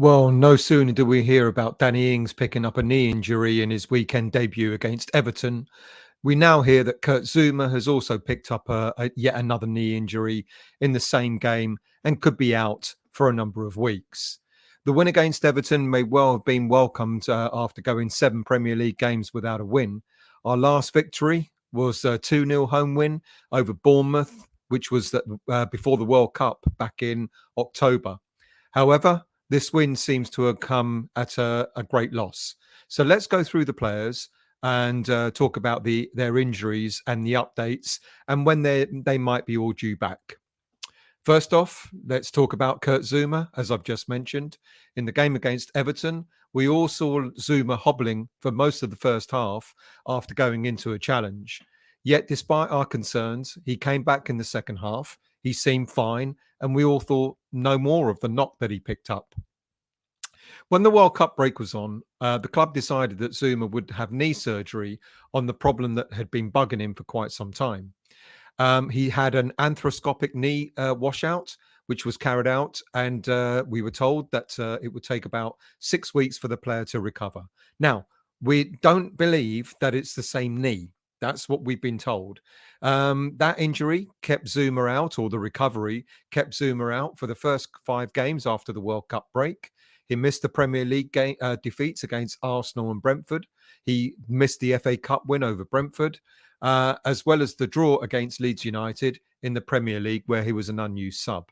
Well, no sooner do we hear about Danny Ings picking up a knee injury in his weekend debut against Everton, we now hear that Kurt Zouma has also picked up yet another knee injury in the same game and could be out for a number of weeks. The win against Everton may well have been welcomed after going 7 Premier League games without a win. Our last victory was a 2-0 home win over Bournemouth, which was before the World Cup back in October. However, this win seems to have come at a great loss. So let's go through the players and talk about their injuries and the updates and when they might be all due back. First off, let's talk about Kurt Zouma, as I've just mentioned. In the game against Everton, we all saw Zouma hobbling for most of the first half after going into a challenge. Yet, despite our concerns, he came back in the second half. He seemed fine, and we all thought no more of the knock that he picked up. When the World Cup break was on, the club decided that Zouma would have knee surgery on the problem that had been bugging him for quite some time. He had an arthroscopic knee washout, which was carried out, and we were told that it would take about 6 weeks for the player to recover. Now, we don't believe that it's the same knee. That's what we've been told. That injury kept Zouma out, or the recovery kept Zouma out for the first 5 games after the World Cup break. He missed the Premier League defeats against Arsenal and Brentford. He missed the FA Cup win over Brentford, as well as the draw against Leeds United in the Premier League, where he was an unused sub.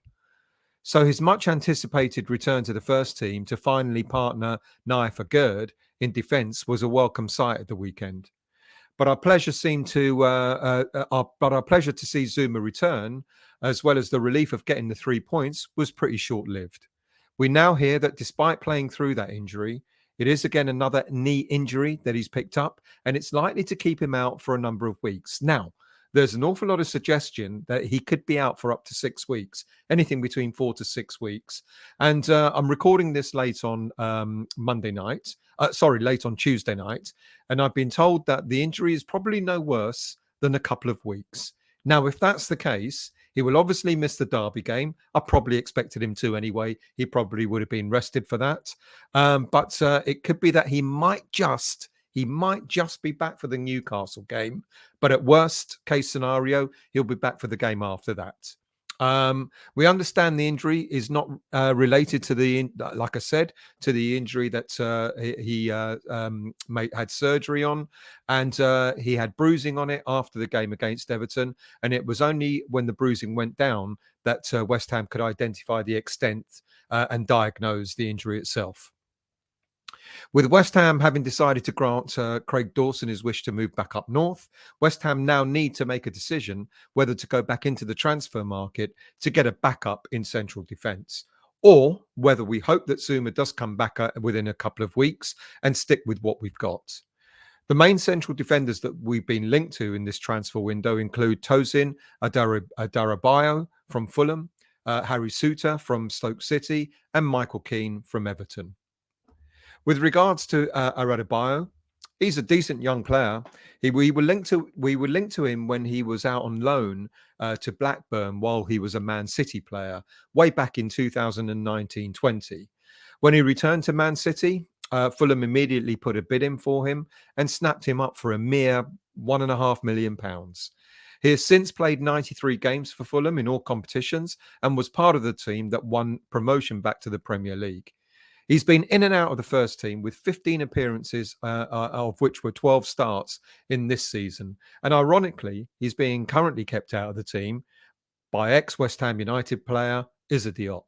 So his much anticipated return to the first team to finally partner Naif Gerd in defence was a welcome sight at the weekend. But our pleasure seemed to, our pleasure to see Zouma return, as well as the relief of getting the 3 points, was pretty short-lived. We now hear that despite playing through that injury, it is again another knee injury that he's picked up, and it's likely to keep him out for a number of weeks. Now, there's an awful lot of suggestion that he could be out for up to 6 weeks, anything between 4 to 6 weeks. And I'm recording this late on late on Tuesday night. And I've been told that the injury is probably no worse than a couple of weeks. Now, if that's the case, he will obviously miss the Derby game. I probably expected him to anyway. He probably would have been rested for that. But it could be that he might just be back for the Newcastle game. But at worst case scenario, he'll be back for the game after that. We understand the injury is not related to like I said, to the injury that he had surgery on, and he had bruising on it after the game against Everton. And it was only when the bruising went down that West Ham could identify the extent and diagnose the injury itself. With West Ham having decided to grant Craig Dawson his wish to move back up north, West Ham now need to make a decision whether to go back into the transfer market to get a backup in central defence, or whether we hope that Zouma does come back within a couple of weeks and stick with what we've got. The main central defenders that we've been linked to in this transfer window include Tosin Adarabioyo from Fulham, Harry Souttar from Stoke City, and Michael Keane from Everton. With regards to Adarabioyo, he's a decent young player. We were linked to him when he was out on loan to Blackburn while he was a Man City player way back in 2019-20. When he returned to Man City, Fulham immediately put a bid in for him and snapped him up for a mere £1.5 million. He has since played 93 games for Fulham in all competitions and was part of the team that won promotion back to the Premier League. He's been in and out of the first team with 15 appearances, of which were 12 starts in this season. And ironically, he's being currently kept out of the team by ex-West Ham United player Issa Diop.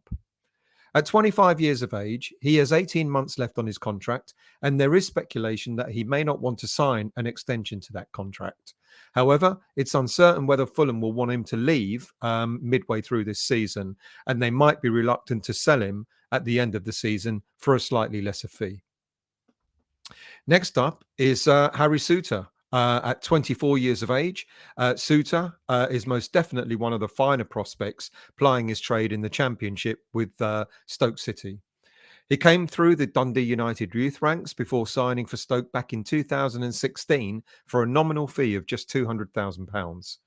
At 25 years of age, he has 18 months left on his contract, and there is speculation that he may not want to sign an extension to that contract. However, it's uncertain whether Fulham will want him to leave midway through this season, and they might be reluctant to sell him at the end of the season for a slightly lesser fee. Next up is Harry Souttar. At 24 years of age, Souttar is most definitely one of the finer prospects plying his trade in the Championship with Stoke City. He came through the Dundee United youth ranks before signing for Stoke back in 2016 for a nominal fee of just £200,000.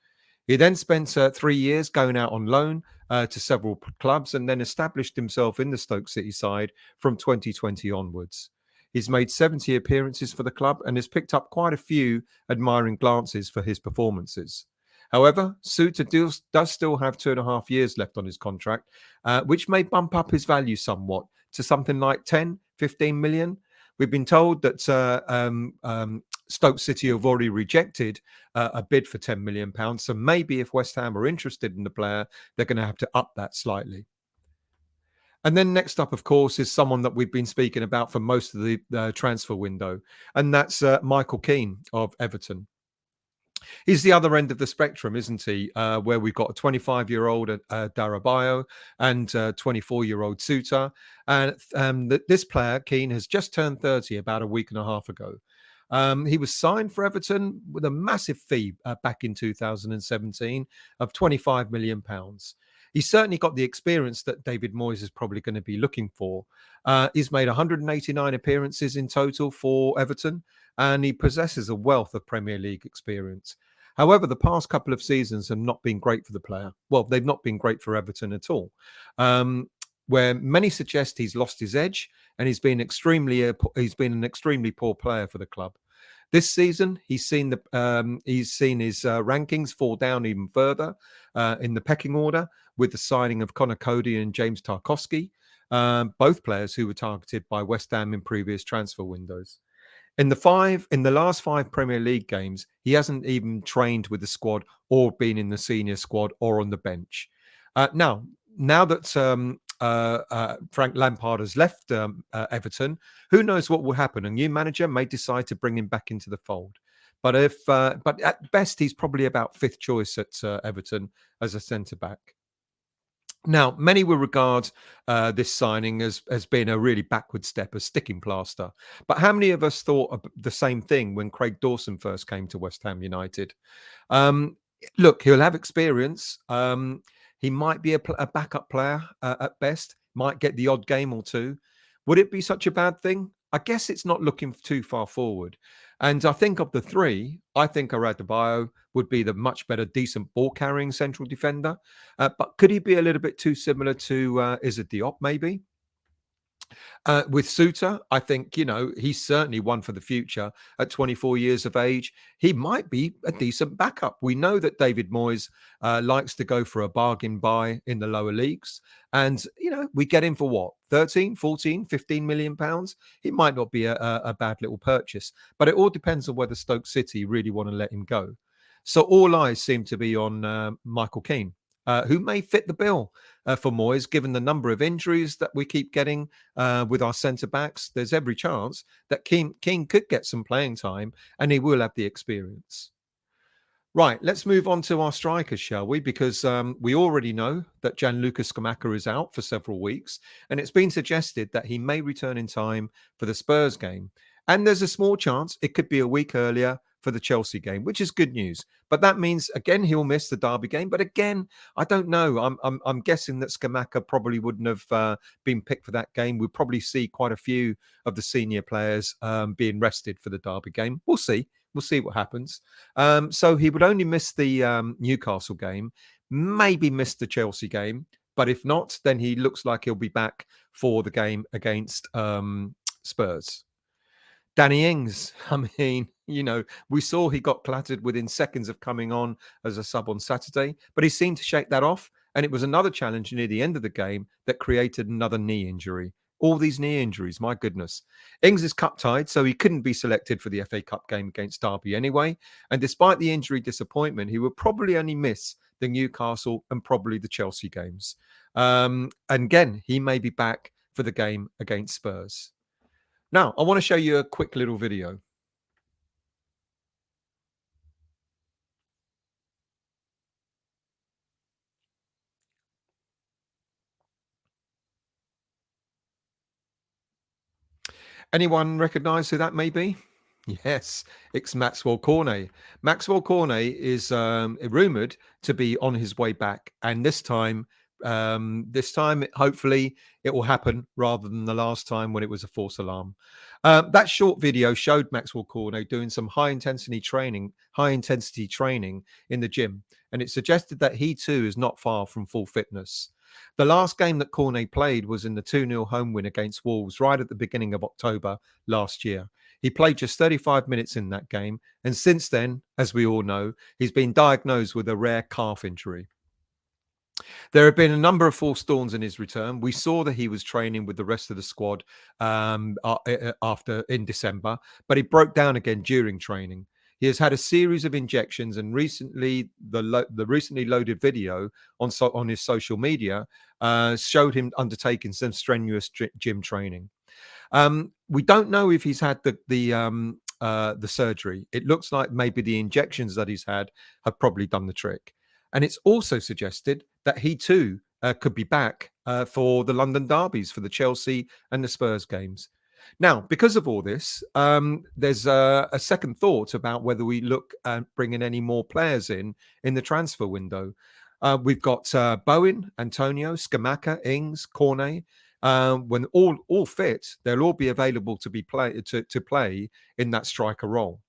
He then spent 3 years going out on loan to several clubs and then established himself in the Stoke City side from 2020 onwards. He's made 70 appearances for the club and has picked up quite a few admiring glances for his performances. However, Suter does still have 2.5 years left on his contract, which may bump up his value somewhat to something like 10, 15 million. We've been told that Stoke City have already rejected a bid for £10 million. So maybe if West Ham are interested in the player, they're going to have to up that slightly. And then next up, of course, is someone that we've been speaking about for most of the transfer window, and that's Michael Keane of Everton. He's the other end of the spectrum, isn't he? Where we've got a 25-year-old Darabayo and 24-year-old Suter. And this player, Keane, has just turned 30 about a week and a half ago. He was signed for Everton with a massive fee back in 2017 of £25 million. He's certainly got the experience that David Moyes is probably going to be looking for. He's made 189 appearances in total for Everton, and he possesses a wealth of Premier League experience. However, the past couple of seasons have not been great for the player. Well, they've not been great for Everton at all. Where many suggest he's lost his edge and he's been an extremely poor player for the club. This season, he's seen his rankings fall down even further in the pecking order with the signing of Connor Cody and James Tarkowski, both players who were targeted by West Ham in previous transfer windows. In the last 5 Premier League games, he hasn't even trained with the squad or been in the senior squad or on the bench. Now that Frank Lampard has left Everton, who knows what will happen? A new manager may decide to bring him back into the fold. But at best, he's probably about 5th choice at Everton as a centre back. Now, many will regard this signing as being a really backward step, a sticking plaster. But how many of us thought the same thing when Craig Dawson first came to West Ham United? Look, he'll have experience. He might be a backup player at best, might get the odd game or two. Would it be such a bad thing? I guess it's not looking too far forward. And I think of the three, I think Adebayo would be the much better, decent ball-carrying central defender. But could he be a little bit too similar to Issa Diop, maybe? With Suter, I think, he's certainly one for the future at 24 years of age. He might be a decent backup. We know that David Moyes likes to go for a bargain buy in the lower leagues. And, we get him for what? 13, 14, 15 million pounds? It might not be a bad little purchase, but it all depends on whether Stoke City really want to let him go. So all eyes seem to be on Michael Keane. Who may fit the bill for Moyes, given the number of injuries that we keep getting with our centre backs. There's every chance that Keane could get some playing time and he will have the experience. Right, let's move on to our strikers, shall we? Because we already know that Gianluca Scamacca is out for several weeks, and it's been suggested that he may return in time for the Spurs game. And there's a small chance it could be a week earlier for the Chelsea game, which is good news. But that means, again, he'll miss the Derby game. But again, I don't know. I'm guessing that Scamacca probably wouldn't have been picked for that game. We'll probably see quite a few of the senior players being rested for the Derby game. We'll see. We'll see what happens. So he would only miss the Newcastle game, maybe miss the Chelsea game. But if not, then he looks like he'll be back for the game against Spurs. Danny Ings, I mean, we saw he got clattered within seconds of coming on as a sub on Saturday, but he seemed to shake that off. And it was another challenge near the end of the game that created another knee injury. All these knee injuries, my goodness. Ings is cup-tied, so he couldn't be selected for the FA Cup game against Derby anyway. And despite the injury disappointment, he will probably only miss the Newcastle and probably the Chelsea games. And again, he may be back for the game against Spurs. Now, I want to show you a quick little video. Anyone recognise who that may be? Yes, it's Maxwell Cornet. Maxwell Cornet is rumoured to be on his way back, and this time This time, hopefully, it will happen rather than the last time when it was a false alarm. That short video showed Maxwell Cornet doing some high intensity training in the gym, and it suggested that he too is not far from full fitness. The last game that Cornet played was in the 2-0 home win against Wolves right at the beginning of October last year. He played just 35 minutes in that game, and since then, as we all know, he's been diagnosed with a rare calf injury. There have been a number of false dawns in his return. We saw that he was training with the rest of the squad after in December, but he broke down again during training. He has had a series of injections, and recently the recently loaded video on his social media showed him undertaking some strenuous gym training. We don't know if he's had the surgery. It looks like maybe the injections that he's had have probably done the trick. And it's also suggested that he too could be back for the London derbies, for the Chelsea and the Spurs games. Now, because of all this, there's a second thought about whether we look at bringing any more players in the transfer window. We've got Bowen, Antonio, Scamacca, Ings, Cornet. When all fit, they'll all be available to play in that striker role.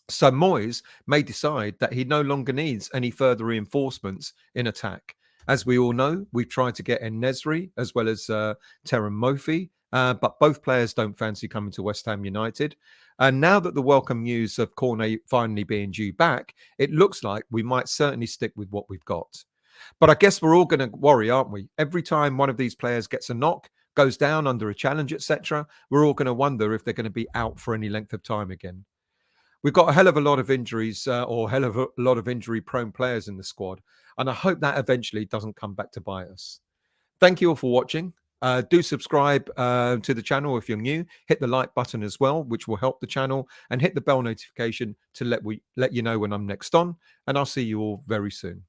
So Moyes may decide that he no longer needs any further reinforcements in attack. As we all know, we've tried to get En-Nesyri as well as Terem Moffi, but both players don't fancy coming to West Ham United. And now that the welcome news of Cornet finally being due back, it looks like we might certainly stick with what we've got. But I guess we're all going to worry, aren't we? Every time one of these players gets a knock, goes down under a challenge, etc., we're all going to wonder if they're going to be out for any length of time again. We've got a hell of a lot of injuries or hell of a lot of injury-prone players in the squad, and I hope that eventually doesn't come back to bite us. Thank you all for watching. Do subscribe to the channel if you're new. Hit the like button as well, which will help the channel, and hit the bell notification to let you know when I'm next on. And I'll see you all very soon.